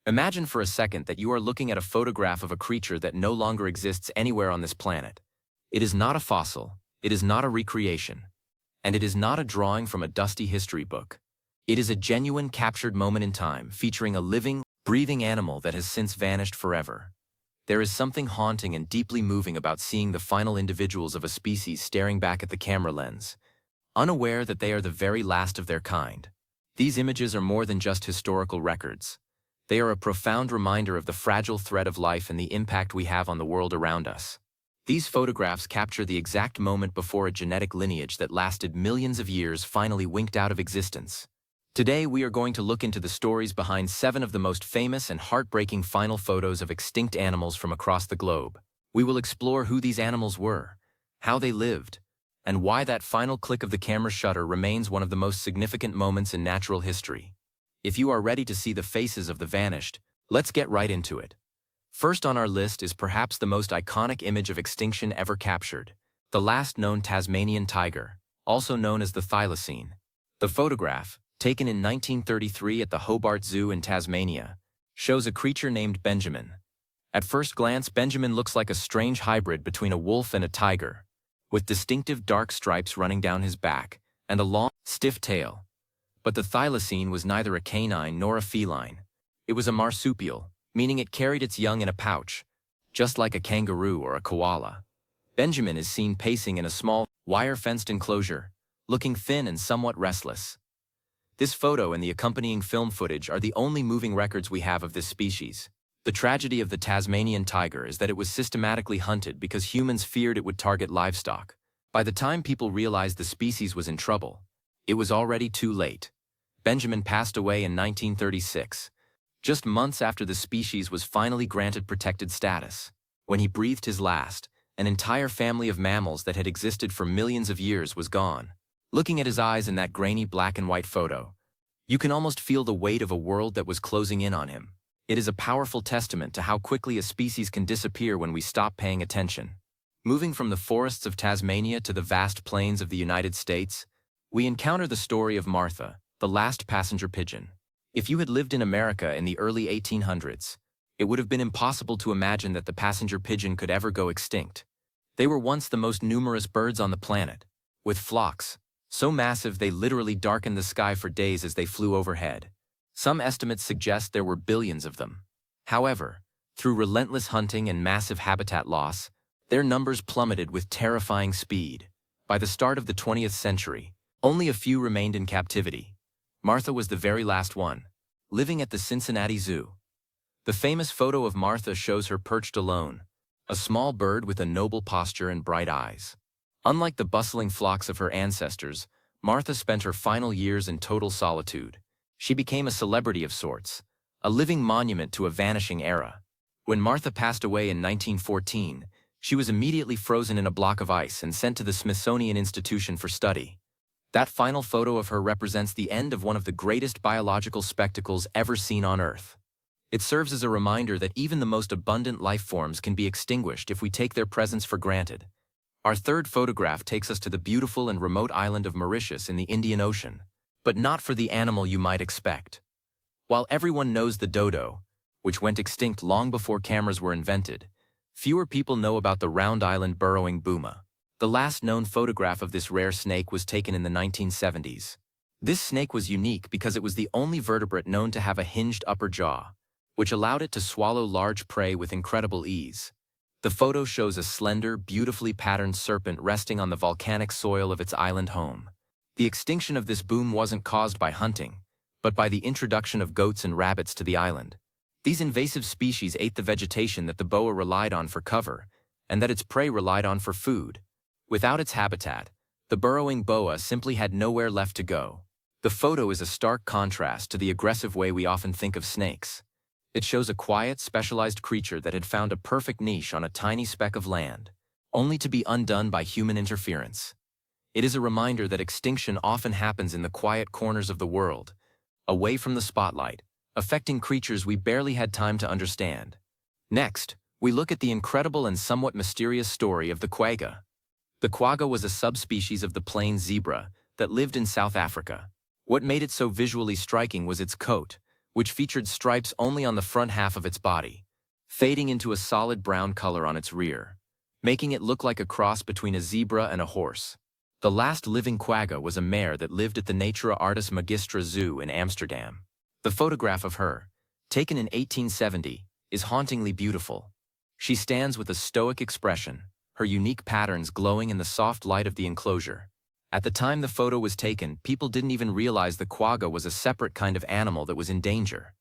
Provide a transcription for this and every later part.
Imagine for a second that you are looking at a photograph of a creature that no longer exists anywhere on this planet. It is not a fossil, it is not a recreation, and it is not a drawing from a dusty history book. It is a genuine captured moment in time featuring a living, breathing animal that has since vanished forever. There is something haunting and deeply moving about seeing the final individuals of a species staring back at the camera lens, unaware that they are the very last of their kind. These images are more than just historical records. They are a profound reminder of the fragile thread of life and the impact we have on the world around us. These photographs capture the exact moment before a genetic lineage that lasted millions of years finally winked out of existence. Today, we are going to look into the stories behind 7 of the most famous and heartbreaking final photos of extinct animals from across the globe. We will explore who these animals were, how they lived, and why that final click of the camera shutter remains one of the most significant moments in natural history. If you are ready to see the faces of the vanished, let's get right into it. First on our list is perhaps the most iconic image of extinction ever captured, the last known Tasmanian tiger, also known as the thylacine. The photograph, taken in 1933 at the Hobart Zoo in Tasmania, shows a creature named Benjamin. At first glance, Benjamin looks like a strange hybrid between a wolf and a tiger, with distinctive dark stripes running down his back and a long, stiff tail. But the thylacine was neither a canine nor a feline. It was a marsupial, meaning it carried its young in a pouch, just like a kangaroo or a koala. Benjamin is seen pacing in a small, wire-fenced enclosure, looking thin and somewhat restless. This photo and the accompanying film footage are the only moving records we have of this species. The tragedy of the Tasmanian tiger is that it was systematically hunted because humans feared it would target livestock. By the time people realized the species was in trouble, it was already too late. Benjamin passed away in 1936, just months after the species was finally granted protected status. When he breathed his last, an entire family of mammals that had existed for millions of years was gone. Looking at his eyes in that grainy black and white photo, you can almost feel the weight of a world that was closing in on him. It is a powerful testament to how quickly a species can disappear when we stop paying attention. Moving from the forests of Tasmania to the vast plains of the United States, we encounter the story of Martha, the last passenger pigeon. If you had lived in America in the early 1800s, it would have been impossible to imagine that the passenger pigeon could ever go extinct. They were once the most numerous birds on the planet, with flocks so massive they literally darkened the sky for days as they flew overhead. Some estimates suggest there were billions of them. However, through relentless hunting and massive habitat loss, their numbers plummeted with terrifying speed. By the start of the 20th century, only a few remained in captivity. Martha was the very last one, living at the Cincinnati Zoo. The famous photo of Martha shows her perched alone, a small bird with a noble posture and bright eyes. Unlike the bustling flocks of her ancestors, Martha spent her final years in total solitude. She became a celebrity of sorts, a living monument to a vanishing era. When Martha passed away in 1914, she was immediately frozen in a block of ice and sent to the Smithsonian Institution for study. That final photo of her represents the end of one of the greatest biological spectacles ever seen on Earth. It serves as a reminder that even the most abundant life forms can be extinguished if we take their presence for granted. Our third photograph takes us to the beautiful and remote island of Mauritius in the Indian Ocean, but not for the animal you might expect. While everyone knows the dodo, which went extinct long before cameras were invented, fewer people know about the round island burrowing puma. The last known photograph of this rare snake was taken in the 1970s. This snake was unique because it was the only vertebrate known to have a hinged upper jaw, which allowed it to swallow large prey with incredible ease. The photo shows a slender, beautifully patterned serpent resting on the volcanic soil of its island home. The extinction of this boom wasn't caused by hunting, but by the introduction of goats and rabbits to the island. These invasive species ate the vegetation that the boa relied on for cover, and that its prey relied on for food. Without its habitat, the burrowing boa simply had nowhere left to go. The photo is a stark contrast to the aggressive way we often think of snakes. It shows a quiet, specialized creature that had found a perfect niche on a tiny speck of land, only to be undone by human interference. It is a reminder that extinction often happens in the quiet corners of the world, away from the spotlight, affecting creatures we barely had time to understand. Next, we look at the incredible and somewhat mysterious story of the quagga. The quagga was a subspecies of the plain zebra that lived in South Africa. What made it so visually striking was its coat, which featured stripes only on the front half of its body, fading into a solid brown color on its rear, making it look like a cross between a zebra and a horse. The last living quagga was a mare that lived at the Natura Artis Magistra Zoo in Amsterdam. The photograph of her, taken in 1870, is hauntingly beautiful. She stands with a stoic expression, her unique patterns glowing in the soft light of the enclosure. At the time the photo was taken, people didn't even realize the quagga was a separate kind of animal that was in danger.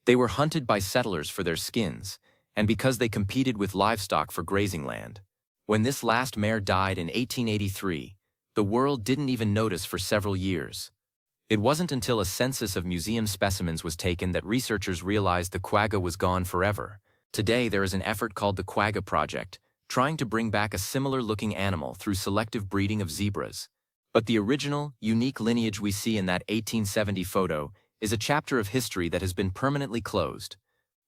They were hunted by settlers for their skins, and because they competed with livestock for grazing land. When this last mare died in 1883, the world didn't even notice for several years. It wasn't until a census of museum specimens was taken that researchers realized the quagga was gone forever. Today there is an effort called the Quagga Project, trying to bring back a similar-looking animal through selective breeding of zebras. But the original, unique lineage we see in that 1870 photo is a chapter of history that has been permanently closed.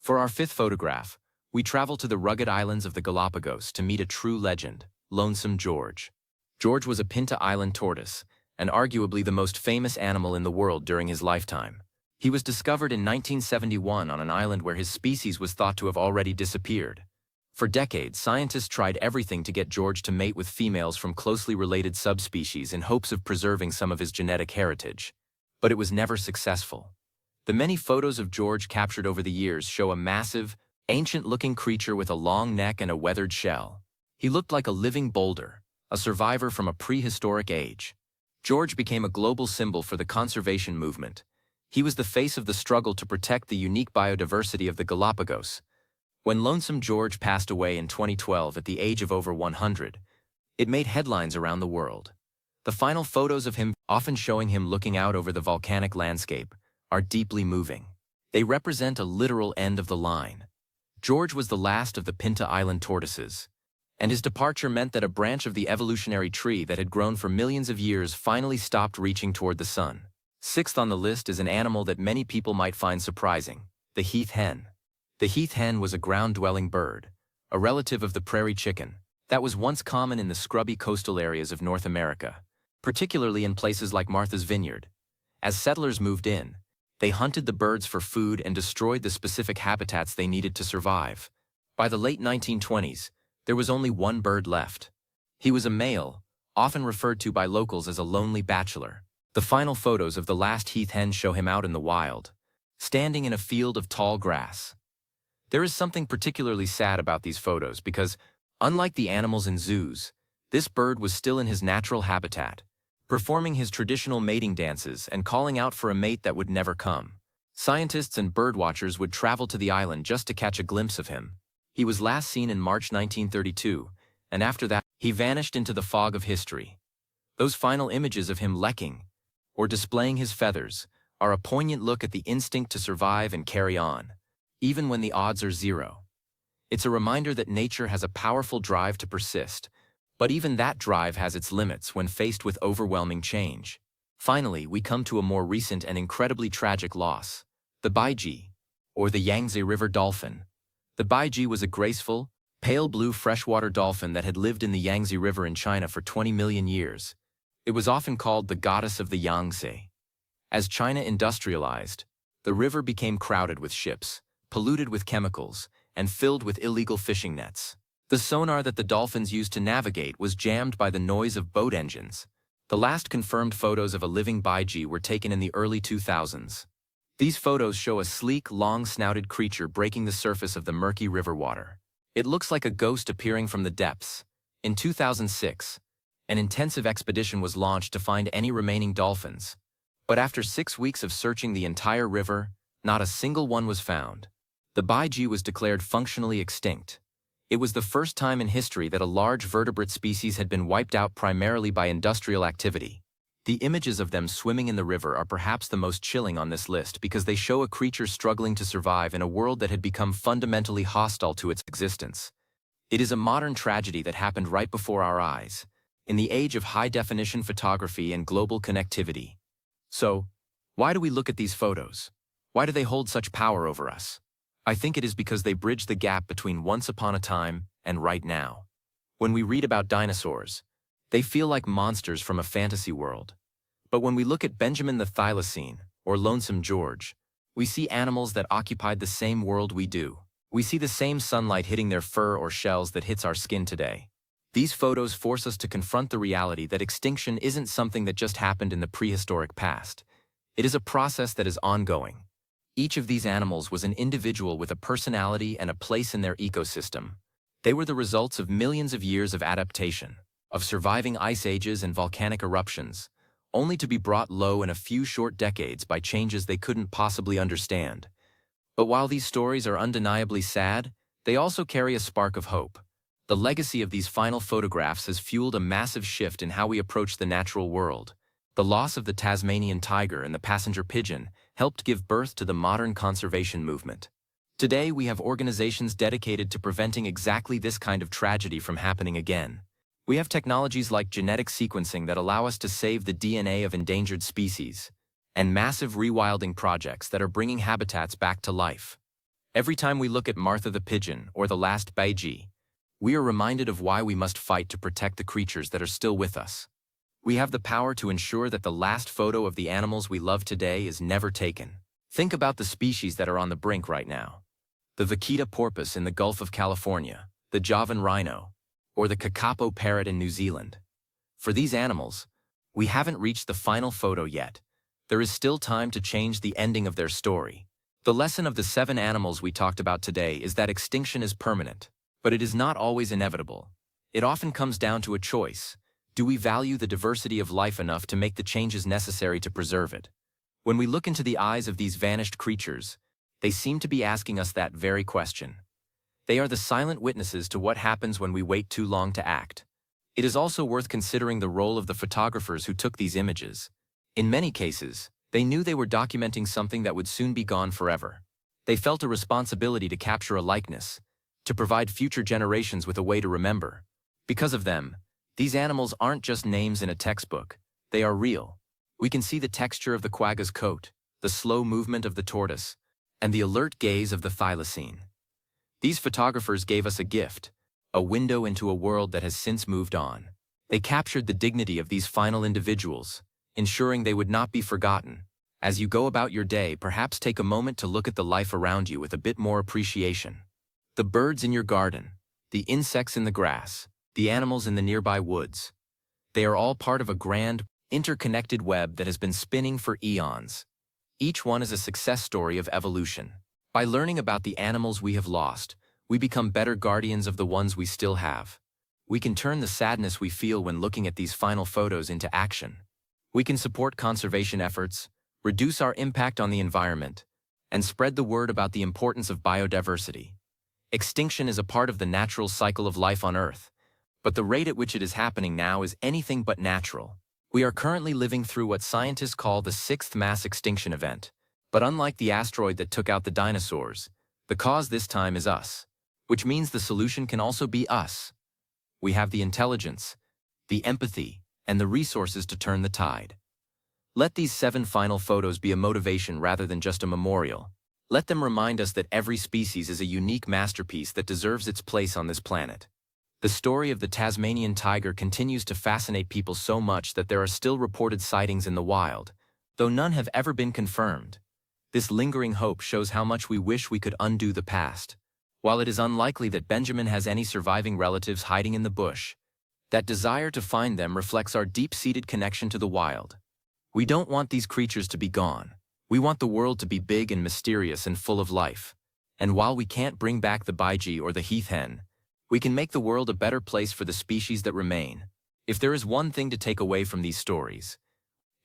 For our fifth photograph, we travel to the rugged islands of the Galapagos to meet a true legend, Lonesome George. George was a Pinta Island tortoise, and arguably the most famous animal in the world during his lifetime. He was discovered in 1971 on an island where his species was thought to have already disappeared. For decades, scientists tried everything to get George to mate with females from closely related subspecies in hopes of preserving some of his genetic heritage. But it was never successful. The many photos of George captured over the years show a massive, ancient-looking creature with a long neck and a weathered shell. He looked like a living boulder, a survivor from a prehistoric age. George became a global symbol for the conservation movement. He was the face of the struggle to protect the unique biodiversity of the Galapagos. When Lonesome George passed away in 2012 at the age of over 100, it made headlines around the world. The final photos of him, often showing him looking out over the volcanic landscape, are deeply moving. They represent a literal end of the line. George was the last of the Pinta Island tortoises, and his departure meant that a branch of the evolutionary tree that had grown for millions of years finally stopped reaching toward the sun. Sixth on the list is an animal that many people might find surprising, the heath hen. The heath hen was a ground-dwelling bird, a relative of the prairie chicken, that was once common in the scrubby coastal areas of North America, particularly in places like Martha's Vineyard. As settlers moved in, they hunted the birds for food and destroyed the specific habitats they needed to survive. By the late 1920s, there was only one bird left. He was a male, often referred to by locals as a lonely bachelor. The final photos of the last heath hen show him out in the wild, standing in a field of tall grass. There is something particularly sad about these photos because, unlike the animals in zoos, this bird was still in his natural habitat, performing his traditional mating dances and calling out for a mate that would never come. Scientists and birdwatchers would travel to the island just to catch a glimpse of him. He was last seen in March 1932, and after that, he vanished into the fog of history. Those final images of him lecking, or displaying his feathers, are a poignant look at the instinct to survive and carry on, even when the odds are zero. It's a reminder that nature has a powerful drive to persist, but even that drive has its limits when faced with overwhelming change. Finally, we come to a more recent and incredibly tragic loss, the baiji, or the Yangtze River dolphin. The baiji was a graceful, pale blue freshwater dolphin that had lived in the Yangtze River in China for 20 million years. It was often called the goddess of the Yangtze. As China industrialized, the river became crowded with ships, polluted with chemicals, and filled with illegal fishing nets. The sonar that the dolphins used to navigate was jammed by the noise of boat engines. The last confirmed photos of a living baiji were taken in the early 2000s. These photos show a sleek, long-snouted creature breaking the surface of the murky river water. It looks like a ghost appearing from the depths. In 2006, an intensive expedition was launched to find any remaining dolphins. But after 6 weeks of searching the entire river, not a single one was found. The baiji was declared functionally extinct. It was the first time in history that a large vertebrate species had been wiped out primarily by industrial activity. The images of them swimming in the river are perhaps the most chilling on this list because they show a creature struggling to survive in a world that had become fundamentally hostile to its existence. It is a modern tragedy that happened right before our eyes, in the age of high-definition photography and global connectivity. So, why do we look at these photos? Why do they hold such power over us? I think it is because they bridge the gap between once upon a time and right now. When we read about dinosaurs, they feel like monsters from a fantasy world. But when we look at Benjamin the Thylacine, or Lonesome George, We see animals that occupied the same world we do. We see the same sunlight hitting their fur or shells that hits our skin today. These photos force us to confront the reality that extinction isn't something that just happened in the prehistoric past. It is a process that is ongoing. Each of these animals was an individual with a personality and a place in their ecosystem. They were the results of millions of years of adaptation, of surviving ice ages and volcanic eruptions, only to be brought low in a few short decades by changes they couldn't possibly understand. But while these stories are undeniably sad, they also carry a spark of hope. The legacy of these final photographs has fueled a massive shift in how we approach the natural world. The loss of the Tasmanian tiger and the passenger pigeon helped give birth to the modern conservation movement. Today, we have organizations dedicated to preventing exactly this kind of tragedy from happening again. We have technologies like genetic sequencing that allow us to save the DNA of endangered species, and massive rewilding projects that are bringing habitats back to life. Every time we look at Martha the pigeon or the last baiji, we are reminded of why we must fight to protect the creatures that are still with us. We have the power to ensure that the last photo of the animals we love today is never taken. Think about the species that are on the brink right now. The vaquita porpoise in the Gulf of California, the Javan rhino, or the kakapo parrot in New Zealand. For these animals, we haven't reached the final photo yet. There is still time to change the ending of their story. The lesson of the 7 animals we talked about today is that extinction is permanent, but it is not always inevitable. It often comes down to a choice. Do we value the diversity of life enough to make the changes necessary to preserve it? When we look into the eyes of these vanished creatures, they seem to be asking us that very question. They are the silent witnesses to what happens when we wait too long to act. It is also worth considering the role of the photographers who took these images. In many cases, they knew they were documenting something that would soon be gone forever. They felt a responsibility to capture a likeness, to provide future generations with a way to remember. Because of them, these animals aren't just names in a textbook, they are real. We can see the texture of the quagga's coat, the slow movement of the tortoise, and the alert gaze of the thylacine. These photographers gave us a gift, a window into a world that has since moved on. They captured the dignity of these final individuals, ensuring they would not be forgotten. As you go about your day, perhaps take a moment to look at the life around you with a bit more appreciation. The birds in your garden, the insects in the grass, the animals in the nearby woods. They are all part of a grand, interconnected web that has been spinning for eons. Each one is a success story of evolution. By learning about the animals we have lost, we become better guardians of the ones we still have. We can turn the sadness we feel when looking at these final photos into action. We can support conservation efforts, reduce our impact on the environment, and spread the word about the importance of biodiversity. Extinction is a part of the natural cycle of life on Earth, but the rate at which it is happening now is anything but natural. We are currently living through what scientists call the 6th mass extinction event. But unlike the asteroid that took out the dinosaurs, the cause this time is us, which means the solution can also be us. We have the intelligence, the empathy, and the resources to turn the tide. Let these 7 final photos be a motivation rather than just a memorial. Let them remind us that every species is a unique masterpiece that deserves its place on this planet. The story of the Tasmanian tiger continues to fascinate people so much that there are still reported sightings in the wild, though none have ever been confirmed. This lingering hope shows how much we wish we could undo the past. While it is unlikely that Benjamin has any surviving relatives hiding in the bush, that desire to find them reflects our deep-seated connection to the wild. We don't want these creatures to be gone. We want the world to be big and mysterious and full of life. And while we can't bring back the baiji or the heath hen, we can make the world a better place for the species that remain. If there is one thing to take away from these stories,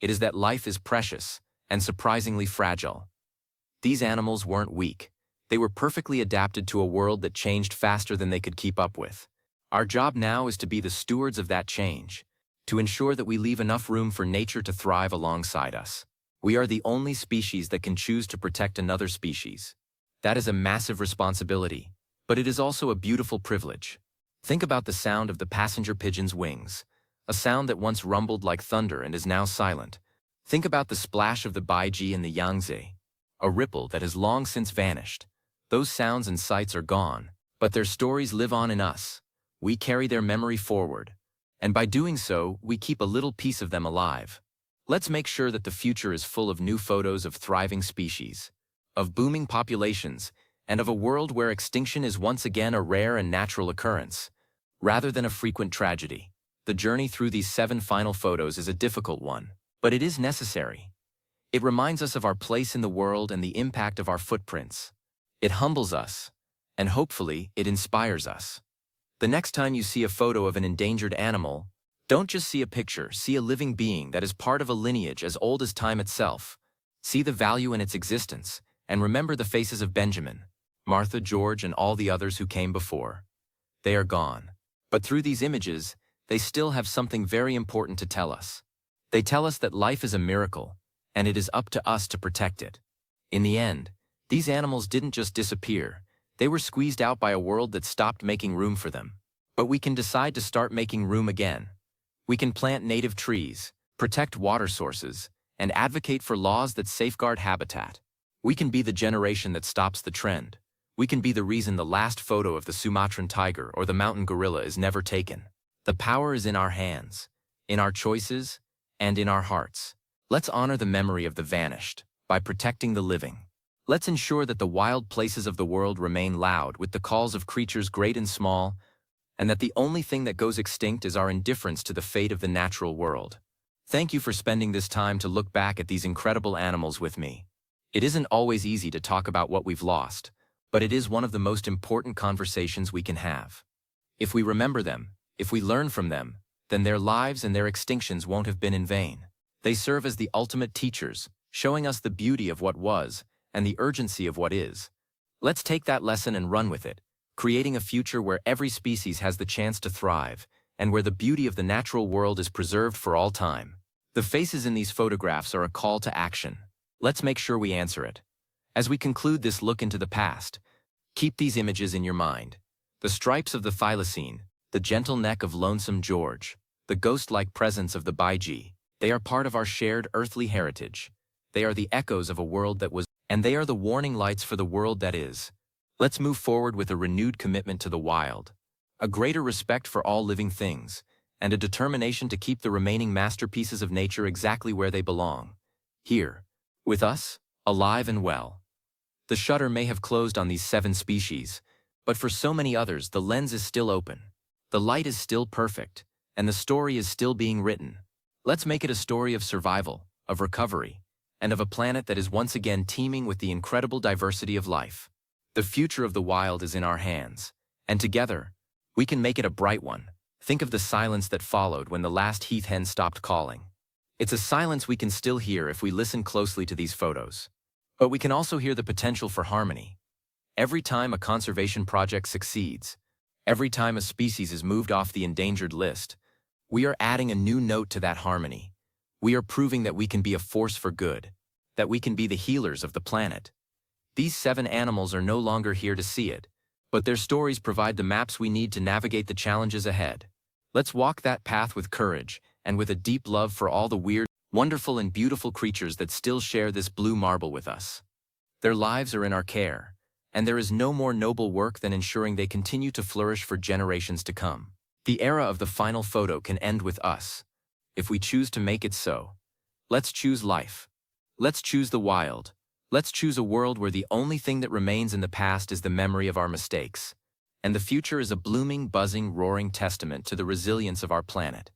it is that life is precious and surprisingly fragile. These animals weren't weak. They were perfectly adapted to a world that changed faster than they could keep up with. Our job now is to be the stewards of that change, to ensure that we leave enough room for nature to thrive alongside us. We are the only species that can choose to protect another species. That is a massive responsibility, but it is also a beautiful privilege. Think about the sound of the passenger pigeon's wings, a sound that once rumbled like thunder and is now silent. Think about the splash of the baiji in the Yangtze, a ripple that has long since vanished. Those sounds and sights are gone, but their stories live on in us. We carry their memory forward, and by doing so, we keep a little piece of them alive. Let's make sure that the future is full of new photos of thriving species, of booming populations, and of a world where extinction is once again a rare and natural occurrence, rather than a frequent tragedy. The journey through these 7 final photos is a difficult one, but it is necessary. It reminds us of our place in the world and the impact of our footprints. It humbles us, and hopefully, it inspires us. The next time you see a photo of an endangered animal, don't just see a picture, see a living being that is part of a lineage as old as time itself. See the value in its existence, and remember the faces of Benjamin, Martha, George, and all the others who came before. They are gone. But through these images, they still have something very important to tell us. They tell us that life is a miracle, and it is up to us to protect it. In the end, these animals didn't just disappear. They were squeezed out by a world that stopped making room for them. But we can decide to start making room again. We can plant native trees, protect water sources, and advocate for laws that safeguard habitat. We can be the generation that stops the trend. We can be the reason the last photo of the Sumatran tiger or the mountain gorilla is never taken. The power is in our hands, in our choices, and in our hearts. Let's honor the memory of the vanished by protecting the living. Let's ensure that the wild places of the world remain loud with the calls of creatures great and small, and that the only thing that goes extinct is our indifference to the fate of the natural world. Thank you for spending this time to look back at these incredible animals with me. It isn't always easy to talk about what we've lost, but it is one of the most important conversations we can have. If we remember them, if we learn from them, then their lives and their extinctions won't have been in vain. They serve as the ultimate teachers, showing us the beauty of what was and the urgency of what is. Let's take that lesson and run with it, creating a future where every species has the chance to thrive, and where the beauty of the natural world is preserved for all time. The faces in these photographs are a call to action. Let's make sure we answer it. As we conclude this look into the past, keep these images in your mind. The stripes of the thylacine, the gentle neck of lonesome George, the ghost-like presence of the Baiji. They are part of our shared earthly heritage. They are the echoes of a world that was, and they are the warning lights for the world that is. Let's move forward with a renewed commitment to the wild, a greater respect for all living things, and a determination to keep the remaining masterpieces of nature exactly where they belong. Here, with us, alive and well. The shutter may have closed on these 7 species, but for so many others the lens is still open. The light is still perfect, and the story is still being written. Let's make it a story of survival, of recovery, and of a planet that is once again teeming with the incredible diversity of life. The future of the wild is in our hands, and together, we can make it a bright one. Think of the silence that followed when the last heath hen stopped calling. It's a silence we can still hear if we listen closely to these photos. But we can also hear the potential for harmony. Every time a conservation project succeeds, every time a species is moved off the endangered list, we are adding a new note to that harmony. We are proving that we can be a force for good, that we can be the healers of the planet. These 7 animals are no longer here to see it, but their stories provide the maps we need to navigate the challenges ahead. Let's walk that path with courage and with a deep love for all the weird, wonderful, and beautiful creatures that still share this blue marble with us. Their lives are in our care, and there is no more noble work than ensuring they continue to flourish for generations to come. The era of the final photo can end with us, if we choose to make it so. Let's choose life. Let's choose the wild. Let's choose a world where the only thing that remains in the past is the memory of our mistakes, and the future is a blooming, buzzing, roaring testament to the resilience of our planet.